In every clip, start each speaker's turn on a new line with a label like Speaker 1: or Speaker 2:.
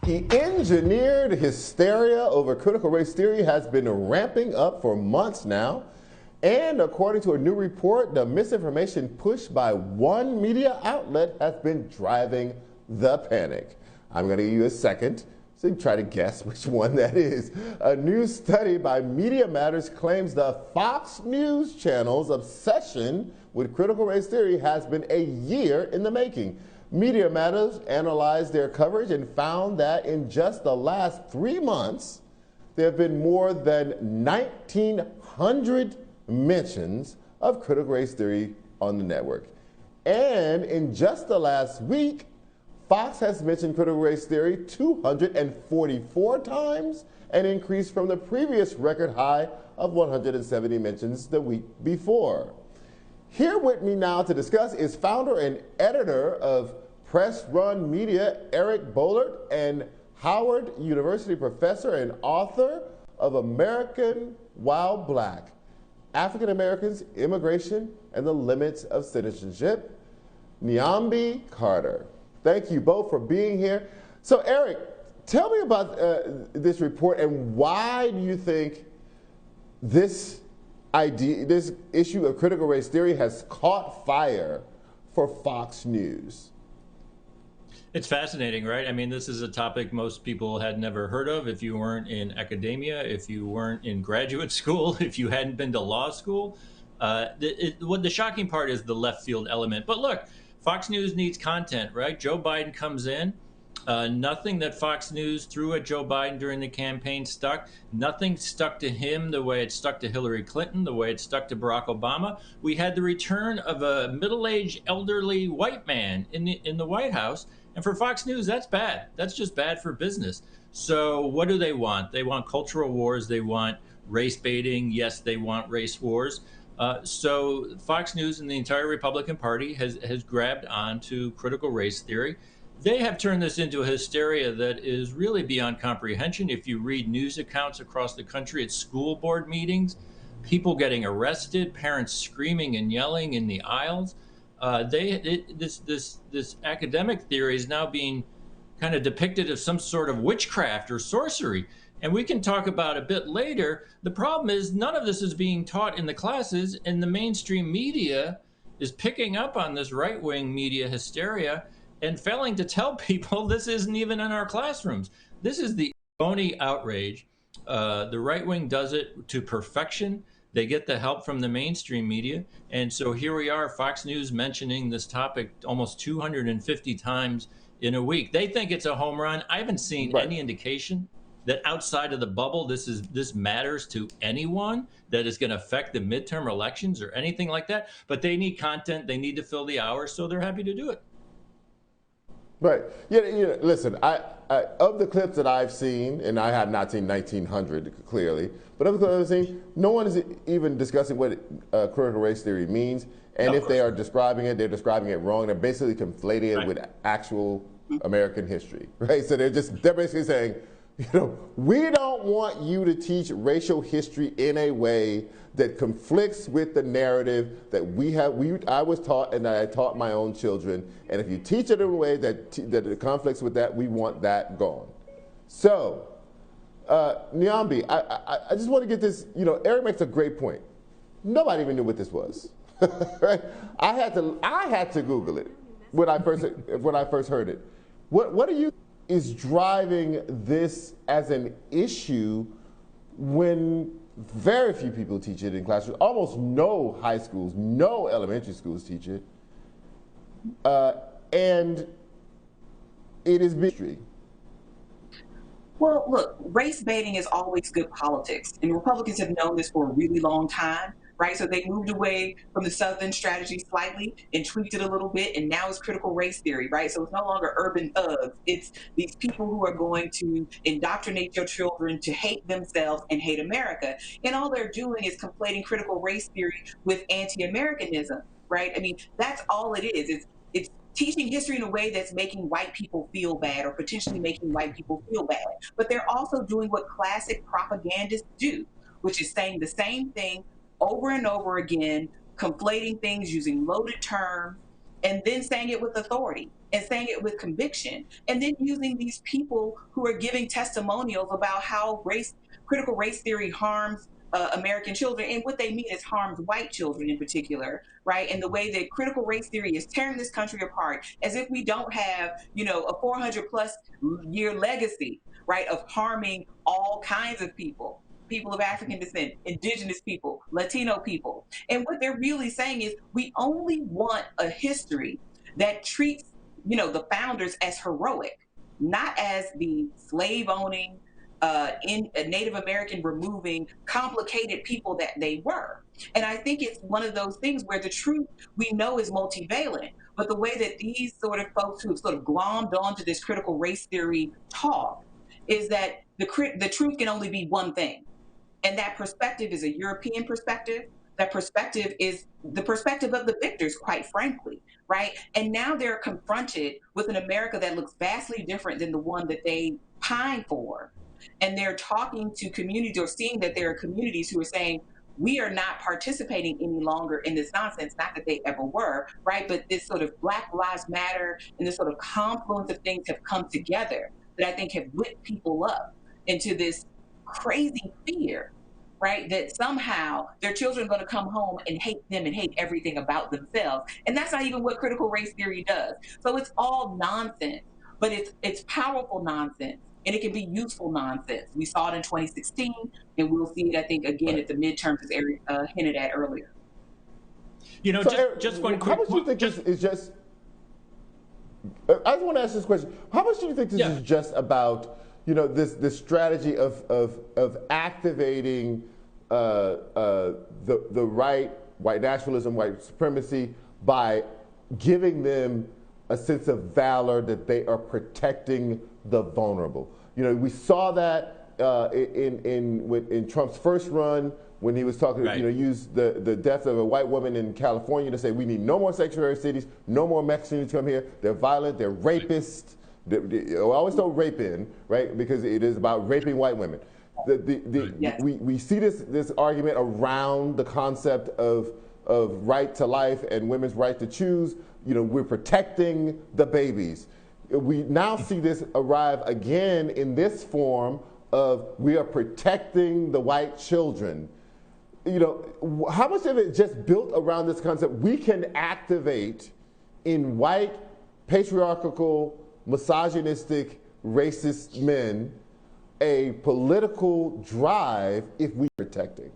Speaker 1: Engineered hysteria over critical race theory has been ramping up for months now. And according to a new report, the misinformation pushed by one media outlet has been driving the panic. I'm going to give you a second so you can try to guess which one that is. A new study by Media Matters claims the Fox News channel's obsession with critical race theory has been a year in the making. Media Matters analyzed their coverage and found that in just the last 3 months, there have been more than 1,900 mentions of critical race theory on the network. And in just the last week, Fox has mentioned critical race theory 244 times, an increase from the previous record high of 170 mentions the week before. Here with me now to discuss is founder and editor of Press Run Media, Eric Boehlert, and Howard University professor and author of American While Black, African Americans, Immigration, and the Limits of Citizenship, Niambi Carter. Thank you both for being here. So Eric, tell me about this report and why do you think this issue of critical race theory has caught fire for Fox News?
Speaker 2: It's fascinating, right? I mean, this is a topic most people had never heard of if you weren't in academia, if you weren't in graduate school, if you hadn't been to law school. What the shocking part is the left field element. But look, Fox News needs content, right? Joe Biden comes in. Nothing that Fox News threw at Joe Biden during the campaign stuck. Nothing stuck to him the way it stuck to Hillary Clinton, the way it stuck to Barack Obama. We had the return of a middle-aged, elderly white man in the White House. And for Fox News, that's bad. That's just bad for business. So what do they want? They want cultural wars. They want race baiting. Yes, they want race wars. So Fox News and the entire Republican Party has grabbed onto critical race theory. They have turned this into a hysteria that is really beyond comprehension. If you read news accounts across the country at school board meetings, people getting arrested, parents screaming and yelling in the aisles. This academic theory is now being kind of depicted as some sort of witchcraft or sorcery. And we can talk about a bit later. The problem is none of this is being taught in the classes, and the mainstream media is picking up on this right-wing media hysteria and failing to tell people this isn't even in our classrooms. This is the phony outrage. The right wing does it to perfection. They get the help from the mainstream media. And so here we are, Fox News mentioning this topic almost 250 times in a week. They think it's a home run. I haven't seen any indication that outside of the bubble, this matters to anyone, that is going to affect the midterm elections or anything like that. But they need content. They need to fill the hours, so they're happy to do it.
Speaker 1: Right. Yeah. Listen, I of the clips that I've seen, and I have not seen 1,900 clearly, but of the clips I've seen, no one is even discussing what critical race theory means, and if they are describing it, they're describing it wrong. They're basically conflating it with actual American history, right? So they're basically saying, we don't want you to teach racial history in a way that conflicts with the narrative that I was taught and that I taught my own children. And if you teach it in a way that it conflicts with that, we want that gone. So, Niambi, I just want to get this, Eric makes a great point. Nobody even knew what this was, right? I had to Google it when I first heard it. What do you is driving this as an issue when very few people teach it in classrooms? Almost no high schools, no elementary schools teach it. And it is mystery.
Speaker 3: Well, look, race baiting is always good politics, and Republicans have known this for a really long time, right? So they moved away from the Southern strategy slightly and tweaked it a little bit, and now it's critical race theory, right? So it's no longer urban thugs. It's these people who are going to indoctrinate your children to hate themselves and hate America. And all they're doing is conflating critical race theory with anti-Americanism, right? I mean, that's all it is. It's teaching history in a way that's making white people feel bad or potentially making white people feel bad. But they're also doing what classic propagandists do, which is saying the same thing over and over again, conflating things using loaded terms, and then saying it with authority and saying it with conviction, and then using these people who are giving testimonials about how critical race theory harms American children, and what they mean is harms white children in particular, right? And the way that critical race theory is tearing this country apart, as if we don't have, a 400+ year legacy, right, of harming all kinds of people, people of African descent, indigenous people, Latino people. And what they're really saying is we only want a history that treats, the founders as heroic, not as the slave owning, in Native American removing, complicated people that they were. And I think it's one of those things where the truth we know is multivalent, but the way that these sort of folks who have sort of glommed onto this critical race theory talk is that the truth can only be one thing, and that perspective is a European perspective. That perspective is the perspective of the victors, quite frankly, right? And now they're confronted with an America that looks vastly different than the one that they pine for. And they're talking to communities, or seeing that there are communities who are saying, we are not participating any longer in this nonsense, not that they ever were, right? But this sort of Black Lives Matter and this sort of confluence of things have come together that I think have lit people up into this crazy fear, right? That somehow their children are going to come home and hate them and hate everything about themselves. And that's not even what critical race theory does. So it's all nonsense, but it's powerful nonsense. And it can be useful nonsense. We saw it in 2016, and we'll see it, I think, again
Speaker 1: Right.
Speaker 3: at the midterms, as Eric hinted at earlier.
Speaker 1: So,
Speaker 2: Just one
Speaker 1: how
Speaker 2: quick
Speaker 1: much do you
Speaker 2: point.
Speaker 1: think this is just? I just want to ask this question. How much do you think this is just about, this strategy of activating the right, white nationalism, white supremacy, by giving them a sense of valor that they are protecting the vulnerable? We saw that in Trump's first run, when he was talking,
Speaker 2: Right.
Speaker 1: used the death of a white woman in California to say we need no more sanctuary cities, no more Mexicans to come here. They're violent, they're rapists. I always throw rape in, right? Because it is about raping white women.
Speaker 3: Yes.
Speaker 1: We see this argument around the concept of right to life and women's right to choose. We're protecting the babies. We now see this arrive again in this form of we are protecting the white children. How much of it just built around this concept we can activate in white, patriarchal, misogynistic, racist men a political drive if we are protecting?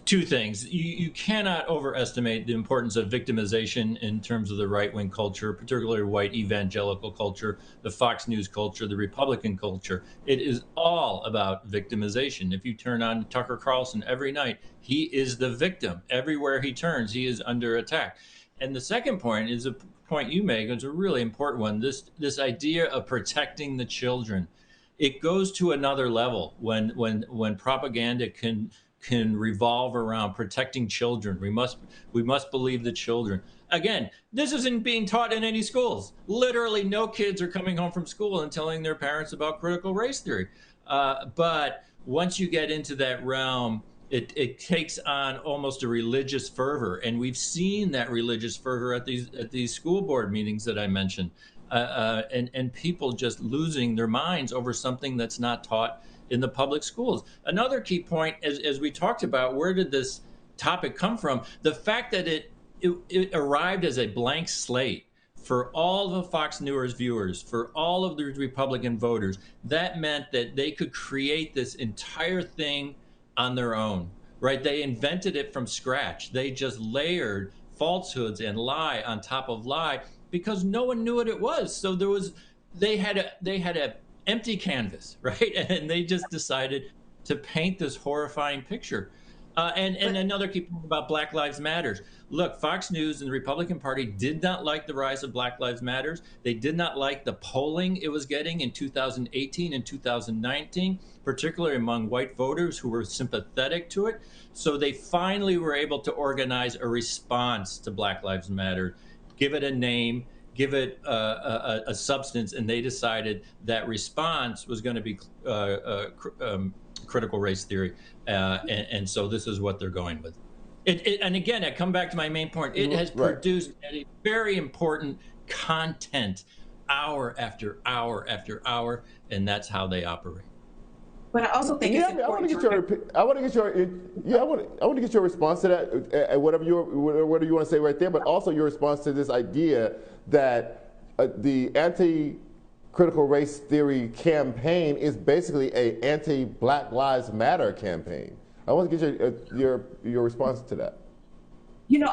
Speaker 2: Two things. You cannot overestimate the importance of victimization in terms of the right-wing culture, particularly white evangelical culture, the Fox News culture, the Republican culture. It is all about victimization. If you turn on Tucker Carlson every night, he is the victim. Everywhere he turns, he is under attack. And the second point is a point you make. It's a really important one. This idea of protecting the children. It goes to another level when propaganda can revolve around protecting children. We must believe the children. Again, this isn't being taught in any schools. Literally, no kids are coming home from school and telling their parents about critical race theory. But once you get into that realm, it takes on almost a religious fervor, and we've seen that religious fervor at these school board meetings that I mentioned, and people just losing their minds over something that's not taught in the public schools. Another key point, as we talked about, where did this topic come from? The fact that it arrived as a blank slate for all the Fox News viewers, for all of the Republican voters. That meant that they could create this entire thing on their own, right? They invented it from scratch. They just layered falsehoods and lie on top of lie because no one knew what it was. So they had a empty canvas, right? And they just decided to paint this horrifying picture. And another key point about Black Lives Matters. Look, Fox News and the Republican Party did not like the rise of Black Lives Matters. They did not like the polling it was getting in 2018 and 2019, particularly among white voters who were sympathetic to it. So they finally were able to organize a response to Black Lives Matter, give it a name, give it a substance, and they decided that response was going to be critical race theory, and so this is what they're going with. And again, I come back to my main point. It has
Speaker 1: Right.
Speaker 2: produced a very important content hour after hour after hour, and that's how they operate.
Speaker 3: But I also think
Speaker 1: Yeah,
Speaker 3: it's
Speaker 1: I mean,
Speaker 3: important to remember.
Speaker 1: I want to get your, yeah, I want to get your response to that, whatever whatever you want to say right there, but also your response to this idea that the anti-critical race theory campaign is basically a anti-Black Lives Matter campaign. I want to get your response to that.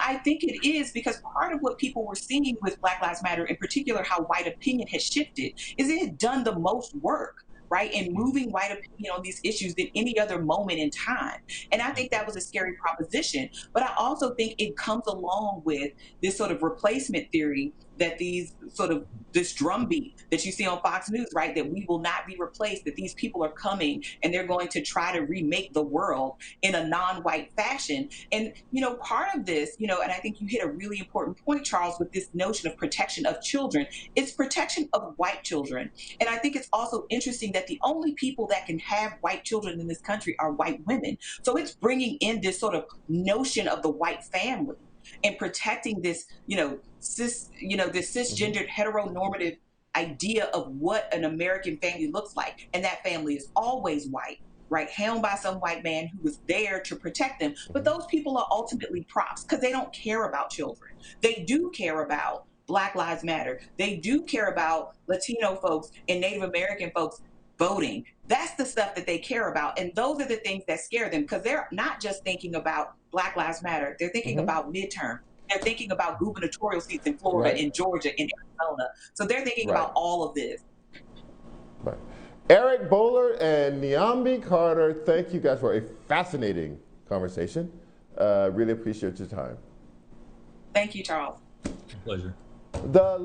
Speaker 3: I think it is because part of what people were seeing with Black Lives Matter, in particular, how white opinion has shifted, is it has done the most work, right, in moving white opinion on these issues than any other moment in time. And I think that was a scary proposition. But I also think it comes along with this sort of replacement theory that these sort of this drumbeat that you see on Fox News, right, that we will not be replaced, that these people are coming and they're going to try to remake the world in a non-white fashion. And, part of this, and I think you hit a really important point, Charles, with this notion of protection of children. It's protection of white children. And I think it's also interesting that the only people that can have white children in this country are white women. So it's bringing in this sort of notion of the white family and protecting this, this
Speaker 1: Hmm.
Speaker 3: cisgendered heteronormative idea of what an American family looks like. And that family is always white, right? Helmed by some white man who was there to protect them. But
Speaker 1: Hmm.
Speaker 3: those people are ultimately props because they don't care about children. They do care about Black Lives Matter. They do care about Latino folks and Native American folks voting. That's the stuff that they care about. And those are the things that scare them because they're not just thinking about Black Lives Matter. They're thinking
Speaker 1: Hmm.
Speaker 3: about midterm. They're thinking about gubernatorial seats in Florida,
Speaker 1: Right.
Speaker 3: in Georgia, in Arizona. So they're thinking
Speaker 1: Right.
Speaker 3: about all of this.
Speaker 1: Right. Eric Boehlert and Niambi Carter, thank you guys for a fascinating conversation. Really appreciate your time.
Speaker 3: Thank you, Charles.
Speaker 2: Pleasure.
Speaker 1: The